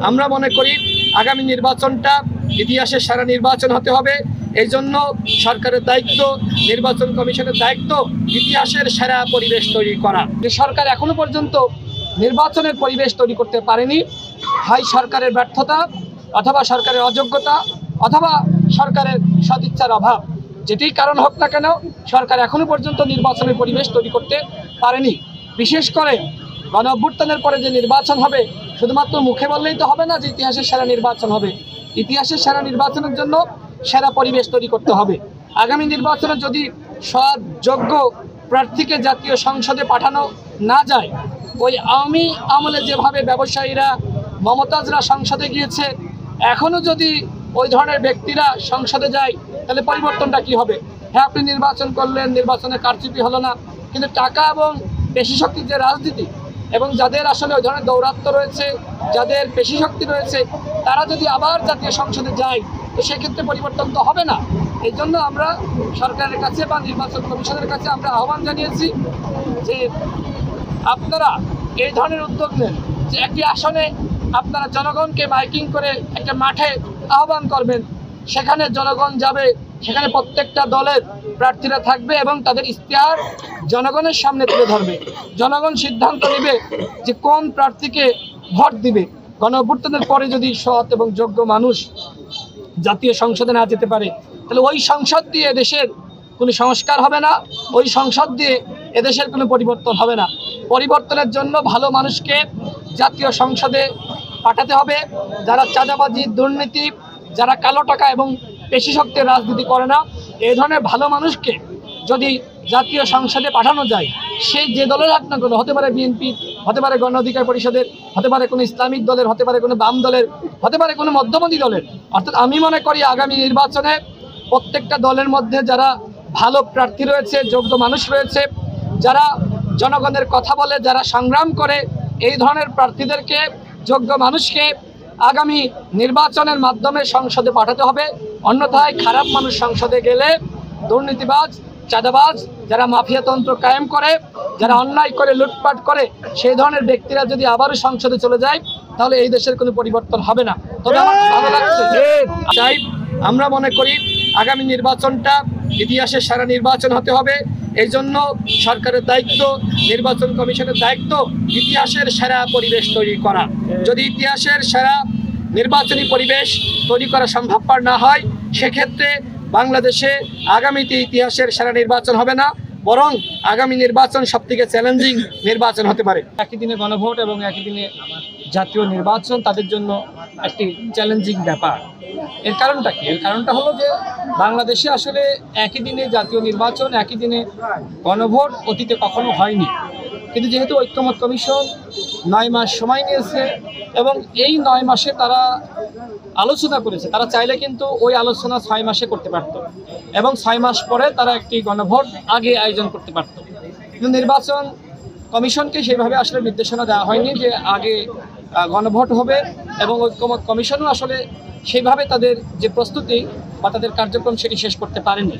আমরা মনে করি আগামী নির্বাচনটা ইতিহাসের সেরা নির্বাচন হতে হবে। এই জন্য সরকারের দায়িত্ব, নির্বাচন কমিশনের দায়িত্ব ইতিহাসের সেরা পরিবেশ তৈরি করা। যে সরকার এখনো পর্যন্ত নির্বাচনের পরিবেশ তৈরি করতে পারেনি, হয় সরকারের ব্যর্থতা, অথবা সরকারের অযোগ্যতা, অথবা সরকারের সদিচ্ছার অভাব। যেটি কারণ হোক না কেন, সরকার এখনো পর্যন্ত নির্বাচনের পরিবেশ তৈরি করতে পারেনি। বিশেষ করে গণ অভ্যুত্থানের পরে যে নির্বাচন হবে, শুধুমাত্র মুখে বললেই তো হবে না যে ইতিহাসের সেরা নির্বাচন হবে। ইতিহাসের সেরা নির্বাচনের জন্য সেরা পরিবেশ তৈরি করতে হবে। আগামী নির্বাচনে যদি সৎ যোগ্য প্রার্থীকে জাতীয় সংসদে পাঠানো না যায়, ওই আওয়ামী আমলে যেভাবে ব্যবসায়ীরা, মমতাজরা সংসদে গিয়েছে, এখনও যদি ওই ধরনের ব্যক্তিরা সংসদে যায়, তাহলে পরিবর্তনটা কি হবে? হ্যাঁ, আপনি নির্বাচন করলেন, নির্বাচনে কারচুপি হলো না, কিন্তু টাকা এবং পেশি শক্তির যে রাজনীতি, এবং যাদের আসলে ওই ধরনের দৌরাত্ম্য রয়েছে, যাদের পেশি শক্তি রয়েছে, তারা যদি আবার জাতীয় সংসদে যায়, তো সেক্ষেত্রে পরিবর্তন তো হবে না। এই জন্য আমরা সরকারের কাছে বা নির্বাচন কমিশনের কাছে আমরা আহ্বান জানিয়েছি যে আপনারা এই ধরনের উদ্যোগ নেন, যে একটি আসনে আপনারা জনগণকে মাইকিং করে একটা মাঠে আহ্বান করবেন, সেখানে জনগণ যাবে, সেখানে প্রত্যেকটা দলের প্রার্থীরা থাকবে এবং তাদের ইশতেহার জনগণের সামনে তুলে ধরবে। জনগণ সিদ্ধান্ত নেবে যে কোন প্রার্থীকে ভোট দিবে। গণ অভ্যুত্থানের পরে যদি সৎ এবং যোগ্য মানুষ জাতীয় সংসদে না যেতে পারে, তাহলে ওই সংসদ দিয়ে এদেশের কোনো সংস্কার হবে না, ওই সংসদ দিয়ে এদেশের কোনো পরিবর্তন হবে না। পরিবর্তনের জন্য ভালো মানুষকে জাতীয় সংসদে পাঠাতে হবে। যারা চাঁদাবাজি, দুর্নীতি, যারা কালো টাকা এবং পেশি শক্তির রাজনীতি করে না, এই ধরনের ভালো মানুষকে যদি জাতীয় সংসদে পাঠানো যায়, সে যে দলের হাত না করলো, হতে পারে বিএনপি, হতে পারে গণ অধিকার পরিষদের, হতে পারে কোনো ইসলামিক দলের, হতে পারে কোনো বাম দলের, হতে পারে কোনো মধ্যপন্থী দলের। অর্থাৎ আমি মনে করি আগামী নির্বাচনে প্রত্যেকটা দলের মধ্যে যারা ভালো প্রার্থী রয়েছে, যোগ্য মানুষ রয়েছে, যারা জনগণের কথা বলে, যারা সংগ্রাম করে, এই ধরনের প্রার্থীদেরকে, যোগ্য মানুষকে আগামী নির্বাচনের মাধ্যমে সংসদে পাঠাতে হবে। অন্যথায় খারাপ মানুষ সংসদে গেলে দুর্নীতিবাজ, চাঁদাবাজ, যারা মাফিয়াতন্ত্র কায়েম করে, যারা অন্যায় করে, লুটপাট করে, সেই ধরনের ব্যক্তিরা যদি আবারও সংসদে চলে যায়, তাহলে এই দেশের কোনো পরিবর্তন হবে না। তবে আমার ভালো লাগছে চাই, আমরা মনে করি আগামী নির্বাচনটা ইতিহাসের সেরা নির্বাচন হতে হবে। এই জন্য সরকারের দায়িত্ব, নির্বাচন কমিশনের দায়িত্ব ইতিহাসের সেরা পরিবেশ তৈরি করা। যদি ইতিহাসের সেরা নির্বাচনী পরিবেশ তৈরি করা সম্ভবপর না হয়, সেক্ষেত্রে বাংলাদেশে আগামীতে ইতিহাসের সেরা নির্বাচন হবে না, বরং আগামী নির্বাচন সবথেকে চ্যালেঞ্জিং নির্বাচন হতে পারে। একই দিনে গণভোট এবং একই দিনে জাতীয় নির্বাচন তাদের জন্য একটি চ্যালেঞ্জিং ব্যাপার। এর কারণটা কি? এর কারণটা হলো যে বাংলাদেশে আসলে একই দিনে জাতীয় নির্বাচন, একই দিনে গণভোট অতীতে কখনো হয়নি। কিন্তু যেহেতু ঐক্যমত্য কমিশন 9 মাস সময় নিয়েছে এবং এই 9 মাসে তারা আলোচনা করেছে, তারা চাইলে কিন্তু ওই আলোচনা 6 মাসে করতে পারত এবং 6 মাস পরে তারা একটি গণভোট আগে আয়োজন করতে পারত। কিন্তু নির্বাচন কমিশনকে সেভাবে আসলে নির্দেশনা দেওয়া হয়নি যে আগে গণভোট হবে, এবং ঐক্যমত্য কমিশনও আসলে সেইভাবে তাদের যে প্রস্তুতি বা তাদের কার্যক্রম সেটি শেষ করতে পারেনি।